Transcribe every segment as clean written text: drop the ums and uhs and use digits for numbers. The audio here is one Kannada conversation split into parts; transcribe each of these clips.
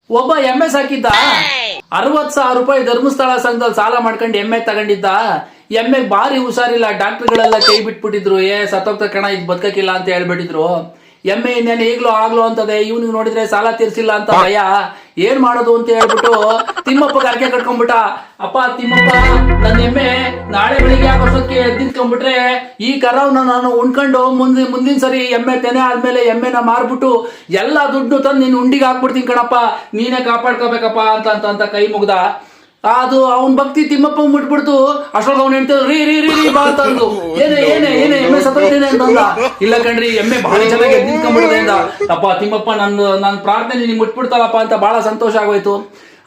ಒಬ್ಬ ಎಮ್ಮೆ ಸಾಕಿದ್ದ 60,000 ರೂಪಾಯಿ ಧರ್ಮಸ್ಥಳ ಸಂಘದಲ್ಲಿ ಸಾಲ ಮಾಡ್ಕೊಂಡು ಎಮ್ಮೆ ತಗೊಂಡಿದ್ದ. ಎಮ್ಮೆಗೆ ಭಾರಿ ಹುಷಾರಿಲ್ಲ, ಡಾಕ್ಟರ್ಗಳೆಲ್ಲ ಕೈ ಬಿಟ್ಬಿಟ್ಟಿದ್ರು. ಸತ್ತೋಗ್ತ ಕಣ ಇದು ಬದುಕಕ್ಕಿಲ್ಲ ಅಂತ ಹೇಳ್ಬಿಟ್ಟಿದ್ರು. ಎಮ್ಮೆ ಇನ್ನೇನು ಈಗ್ಲೂ ಆಗ್ಲೋ ಅಂತದೆ. ಇವ್ನಿಗೆ ನೋಡಿದ್ರೆ ಸಾಲ ತೀರ್ಸಿಲ್ಲ ಅಂತ ಭಯ. ಏನ್ ಮಾಡೋದು ಅಂತ ಹೇಳ್ಬಿಟ್ಟು ತಿಮ್ಮಪ್ಪಗೆ ಅರ್ಕೆ ಕಟ್ಕೊಂಡ್ಬಿಟ್ಟ. ಅಪ್ಪ ತಿಮ್ಮಪ್ಪ, ನನ್ನ ಎಮ್ಮೆ ನಾಳೆ ಬೆಳಿಗ್ಗೆ ಆಗೋಷ್ಟೊತ್ತಿಗೆ ಎದ್ದಿದ್ಕೊಂಡ್ಬಿಟ್ರೆ ಈ ಕರವ್ನ ನಾನು ಉಣ್ಕೊಂಡು ಮುಂದಿನ ಸರಿ ಎಮ್ಮೆ ತೆನೆ ಆದ್ಮೇಲೆ ಎಮ್ಮೆನ ಮಾರ್ಬಿಟ್ಟು ಎಲ್ಲ ದುಡ್ಡು ತಂದು ನೀನು ಉಂಡಿಗೆ ಹಾಕ್ಬಿಡ್ತೀನಿ ಕಣಪ್ಪ, ನೀನೇ ಕಾಪಾಡ್ಕೋಬೇಕಪ್ಪ ಅಂತ ಕೈ ಮುಗ್ದ. ಅದು ಅವನ್ ಭಕ್ತಿ ತಿಮ್ಮಪ್ಪ ಮುಟ್ಬಿಡ್ತು. ಅಷ್ಟೊಳಗೆ ಅವ್ನು ಹೇಳ್ತಿದ್ರು ರೀ ರೀ ರೀ ರೀ ಬಾ ತಂದು ಏನೇ ಎಮ್ಮೆ ಸತ್ತೋಗ್ತೇನೆ ಅಂತಂದ. ಇಲ್ಲ ಕಣ್ರಿ, ಎಮ್ಮೆ ಬಹಳ ಚೆನ್ನಾಗಿ ಎದ್ದಿದ್ಕೊಂಡ್ಬಿಡದೆ ಅಂದ. ಅಪ್ಪ ತಿಮ್ಮಪ್ಪ, ನನ್ನ ಪ್ರಾರ್ಥನೆ ನಿಮ್ಗೆ ಮುಟ್ಬಿಡ್ತಾಳಪ್ಪ ಅಂತ ಬಹಳ ಸಂತೋಷ ಆಗೋಯ್ತು.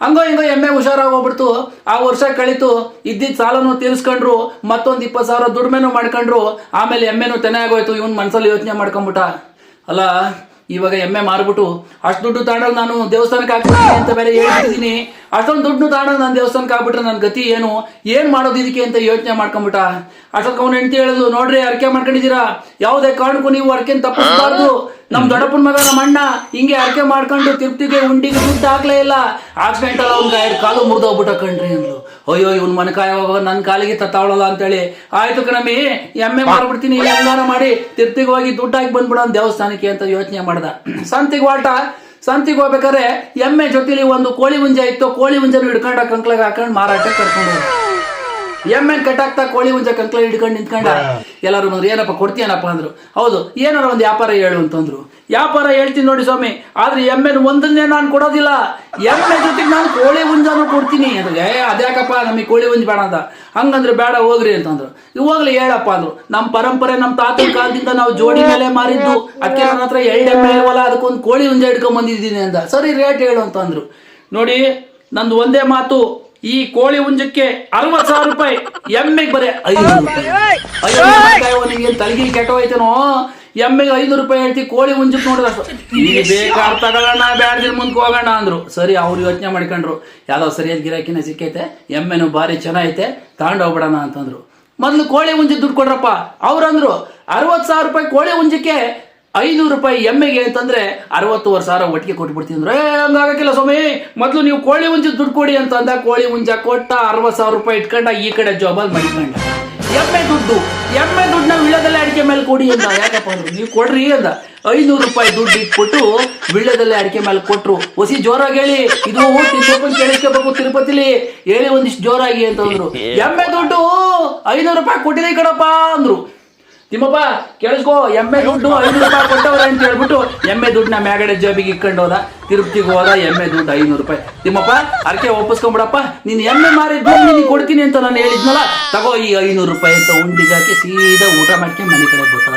ಹಂಗೋ ಹಿಂಗೋ ಎಮ್ಮೆ ಹುಷಾರಾಗಿ ಹೋಗ್ಬಿಡ್ತು. ಆ ವರ್ಷ ಕಳಿತು. ಇದ್ದಿದ್ದ ಸಾಲನು ತೀರಿಸ್ಕೊಂಡ್ರು, ಮತ್ತೊಂದು 20,000 ದುಡ್ಮೆನೂ ಮಾಡ್ಕೊಂಡ್ರು. ಆಮೇಲೆ ಎಮ್ಮೆನೂ ತೆನೆ ಆಗೋಯ್ತು. ಇವನ್ ಮನ್ಸಲ್ಲಿ ಯೋಚನೆ ಮಾಡ್ಕೊಂಡ್ಬಿಟ್ಟ, ಅಲ್ಲ ಇವಾಗ ಎಮ್ಮೆ ಮಾರ್ಬಿಟ್ಟು ಅಷ್ಟು ದುಡ್ಡು ತಾಂಡೋಗಿ ನಾನು ದೇವಸ್ಥಾನಕ್ಕೆ ಹಾಕ್ಬಿಡ್ತೀನಿ ಅಂತ ಬೇರೆ ಹೇಳ್ತಿದ್ದೀನಿ. ಅಷ್ಟೊಂದು ದುಡ್ಡು ತಾಂಡೋಗಿ ನಾನು ದೇವಸ್ಥಾನಕ್ಕೆ ಹಾಕ್ಬಿಟ್ರೆ ನನ್ನ ಗತಿ ಏನ್ ಮಾಡೋದು ಇದಕ್ಕೆ ಅಂತ ಯೋಚನೆ ಮಾಡ್ಕೊಂಡ್ಬಿಟ್ಟ. ಅಷ್ಟೊಂದು ಅವ್ನು ಹೆಂಡತಿ ಹೇಳಿದ್ಲು, ನೋಡ್ರಿ ಅರ್ಕೆ ಮಾಡ್ಕೊಂಡಿದ್ದೀರಾ, ಯಾವುದೇ ಕಾರಣಕ್ಕೂ ನೀವು ಅರ್ಕೆನ್ ತಪ್ಪಿಸಬಾರ್ದು. ನಮ್ ದೊಡ್ಡಪ್ಪನ ಮಗ ನಮ್ಮ ಅಣ್ಣ ಹಿಂಗೆ ಅರ್ಕೆ ಮಾಡ್ಕೊಂಡು ತಿರುಪ್ತಿಗೆ ಉಂಡಿಗೆ ದುಡ್ಡು ಹಾಕ್ಲೇ ಇಲ್ಲ. ಆಕ್ಸಿಡೆಂಟ್ ಅಲ್ಲ, ಅವ್ನ ಕಾಲು ಮುರಿದೋಗ್ಬಿಟ್ಟ ಕಣ್ರಿ ಅಂದ್ಲು. ಅಯ್ಯೋ ಇವ್ನ ಮನಕಾಯ ನನ್ನ ಕಾಲಿಗೆ ತತ್ತಾವಳಲ್ಲ ಅಂತೇಳಿ, ಆಯ್ತು ಕಣಮಿ ಎಮ್ಮೆ ಮಾರ್ಬಿಡ್ತೀನಿ, ಹೆಂಗಾರ ಮಾಡಿ ತಿರ್ತಿಗೆ ಹೋಗಿ ದುಡ್ಡು ಹಾಕಿ ಬಂದ್ಬಿಡೋ ದೇವಸ್ಥಾನಕ್ಕೆ ಅಂತ ಯೋಚನೆ ಮಾಡ್ದ. ಸಂತಿಗೆ ಹೋಗ್ಬೇಕಾದ್ರೆ ಎಮ್ಮೆ ಜೊತೆಲಿ ಒಂದು ಕೋಳಿ ಹುಂಜ ಇತ್ತು. ಕೋಳಿ ಹುಂಜನು ಹಿಡ್ಕೊಂಡ ಕಂಕ್ಲಾಗ ಹಾಕೊಂಡು ಮಾರಾಟಕ್ಕೆ ಕರ್ಕೊಂಡು ಹೋದ. ಎಮ್ಮೆನ್ ಕಟ್ಟಾಕ್ತಾ ಕೋಳಿ ಹುಂಜ ಕಂಕ್ಲ ಹಿಡ್ಕೊಂಡು ನಿಂತ್ಕೊಂಡ. ಎಲ್ಲರೂ ಬಂದ್ರು, ಏನಪ್ಪ ಕೊಡ್ತೀಯನಪ್ಪ ಅಂದ್ರು. ಹೌದು, ಏನಾರ ಒಂದು ವ್ಯಾಪಾರ ಹೇಳು ಅಂತಂದ್ರು. ವ್ಯಾಪಾರ ಹೇಳ್ತೀನಿ ನೋಡಿ ಸ್ವಾಮಿ, ಆದ್ರೆ ಎಮ್ಮೆನ ಒಂದನ್ನೇ ನಾನು ಕೊಡೋದಿಲ್ಲ, ಎಮ್ಮೆ ಜೊತೆಗೆ ನಾನು ಕೋಳಿ ಹುಂಜಾನು ಕೊಡ್ತೀನಿ ಅಂದ್ರೆ. ಅದ್ಯಾಕಪ್ಪ, ನಮಗೆ ಕೋಳಿ ಹುಂಜ ಬೇಡ ಅಂತ. ಹಂಗಂದ್ರೆ ಬೇಡ ಹೋಗ್ರಿ ಅಂತಂದ್ರು. ಹೋಗ್ಲಿ ಹೇಳಪ್ಪ ಅಂದ್ರು. ನಮ್ಮ ಪರಂಪರೆ ನಮ್ಮ ತಾತನ ಕಾಲದಿಂದ ನಾವು ಜೋಡಿ ಮೇಲೆ ಮಾರಿದ್ದು, ಅದಕ್ಕೆ ನನ್ನ ಹತ್ರ 2 ಎಮ್ಮೆ ಇಲ್ವಲ್ಲ, ಅದಕ್ಕೊಂದು ಕೋಳಿ ಹುಂಜ ಹಿಡ್ಕೊಂಡ್ ಬಂದಿದ್ದೀನಿ ಅಂದ. ಸರಿ ರೇಟ್ ಹೇಳು ಅಂತಂದ್ರು. ನೋಡಿ ನಂದು ಒಂದೇ ಮಾತು, ಈ ಕೋಳಿ ಹುಂಜಕ್ಕೆ 60,000 ರೂಪಾಯಿ, ಎಮ್ಮೆಗೆ ಬರೀ 500 ರೂಪಾಯಿ. ತಲೆಗಿರಿ ಕೆಟ್ಟೋಯ್ತೇನೋ, ಎಮ್ಮೆಗೆ 500 ರೂಪಾಯಿ ಹೇಳ್ತಿ, ಕೋಳಿ ಹುಂಜಕ್ಕೆ ನೋಡಿದಷ್ಟು ಇಲ್ಲಿ ಬೇಕಾದ ತಗೊಳ್ಳೋಣ, ಬ್ಯಾಡ ದಿನ ಮುಂದಕ್ಕೆ ಹೋಗೋಣ ಅಂದ್ರು. ಸರಿ, ಅವ್ರು ಯೋಚನೆ ಮಾಡ್ಕೊಂಡ್ರು, ಯಾವ್ದೋ ಸರಿಯಾದ ಗಿರಾಕಿನ ಸಿಕ್ಕೈತೆ, ಎಮ್ಮೆನು ಭಾರಿ ಚೆನ್ನಾಗೈತೆ, ತಗೊಂಡೋಗ್ಬಿಡೋಣ ಅಂತಂದ್ರು. ಮೊದ್ಲು ಕೋಳಿ ಹುಂಜಕ್ಕೆ ದುಡ್ಡು ಕೊಡ್ರಪ್ಪ. ಅವ್ರಂದ್ರು 60,000 ರೂಪಾಯಿ ಕೋಳಿ ಹುಂಜಕ್ಕೆ, 500 ರೂಪಾಯಿ ಎಮ್ಮೆಗೆ ಅಂತಂದ್ರೆ 61,000 ಒಟ್ಟಿಗೆ ಕೊಟ್ಬಿಡ್ತೀನಿ ಅಂದ್ರೆ. ಹಂಗಾಗಕ್ಕಿಲ್ಲ ಸ್ವಾಮಿ, ಮೊದ್ಲು ನೀವು ಕೋಳಿ ಹುಂಜ ದುಡ್ಡು ಕೊಡಿ ಅಂತಂದ. ಕೋಳಿ ಹುಂಜ ಕೊಟ್ಟ, 60,000 ರೂಪಾಯಿ ಇಟ್ಕೊಂಡ, ಈ ಕಡೆ ಜೋಬಲ್ ಮಡಿಕೊಂಡ. ಎಮ್ಮೆ ದುಡ್ಡನ್ನ ವಿಳ್ಯದಲ್ಲೇ ಅಡಿಕೆ ಮೇಲೆ ಕೊಡಿ ಅಂತ. ಯಾಕಪ್ಪ ಅಂದ್ರು, ನೀವು ಕೊಡ್ರಿ ಅಂದ. 500 ರೂಪಾಯಿ ದುಡ್ಡು ಇಟ್ಬಿಟ್ಟು ವಿಳ್ಯದಲ್ಲೇ ಅಡಿಕೆ ಮೇಲೆ ಕೊಟ್ರು. ಹೊಸಿ ಜೋರಾಗಿ ಹೇಳಿ, ಇದು ತಿಮ್ಮಪ್ಪನ ಕೇಳಿಸ್ಕೋಬೇಕು ತಿರುಪತಿಲಿ, ಹೇಳಿ ಒಂದಿಷ್ಟು ಜೋರಾಗಿ ಅಂತಂದ್ರು. ಎಮ್ಮೆ ದುಡ್ಡು 500 ರೂಪಾಯಿ ಕೊಟ್ಟಿದೆ ಕಣಪ್ಪ ಅಂದ್ರು. ತಿಮ್ಮಪ್ಪ ಕೇಳಿಸ್ಕೋ, ಎಮ್ಮೆ ದುಡ್ಡು 500 ರೂಪಾಯಿ ಕೊಟ್ಟವ್ರೆ ಅಂತ ಹೇಳ್ಬಿಟ್ಟು ಎಮ್ಮೆ ದುಡ್ಡನ್ನ ಮ್ಯಾಗಡೆ ಜಾಬಿಗೆ ಇಟ್ಕೊಂಡು ಹೋದ. ತಿರುಪ್ತಿಗೆ ಹೋದ, ಎಮ್ಮೆ ದುಡ್ಡು 500 ರೂಪಾಯಿ. ತಿಮ್ಮಪ್ಪ ಅರ್ಕೆ ಒಪ್ಪಿಸ್ಕೊಂಡ್ಬಿಡಪ್ಪ, ನೀನ್ ಎಮ್ಮೆ ಮಾರಿ ದುಡ್ಡು ನಿನಗೆ ಕೊಡ್ತೀನಿ ಅಂತ ನಾನು ಹೇಳಿದ್ನಲ್ಲ, ತಗೋ ಈ 500 ರೂಪಾಯಿ ಅಂತ ಉಂಡಿಗೆ ಹಾಕಿ ಸೀದಾ ಊಟ ಮಾಡ್ಕೊಂಡು ಮನೆ ಕಡೆ ಬರ್ತಾ.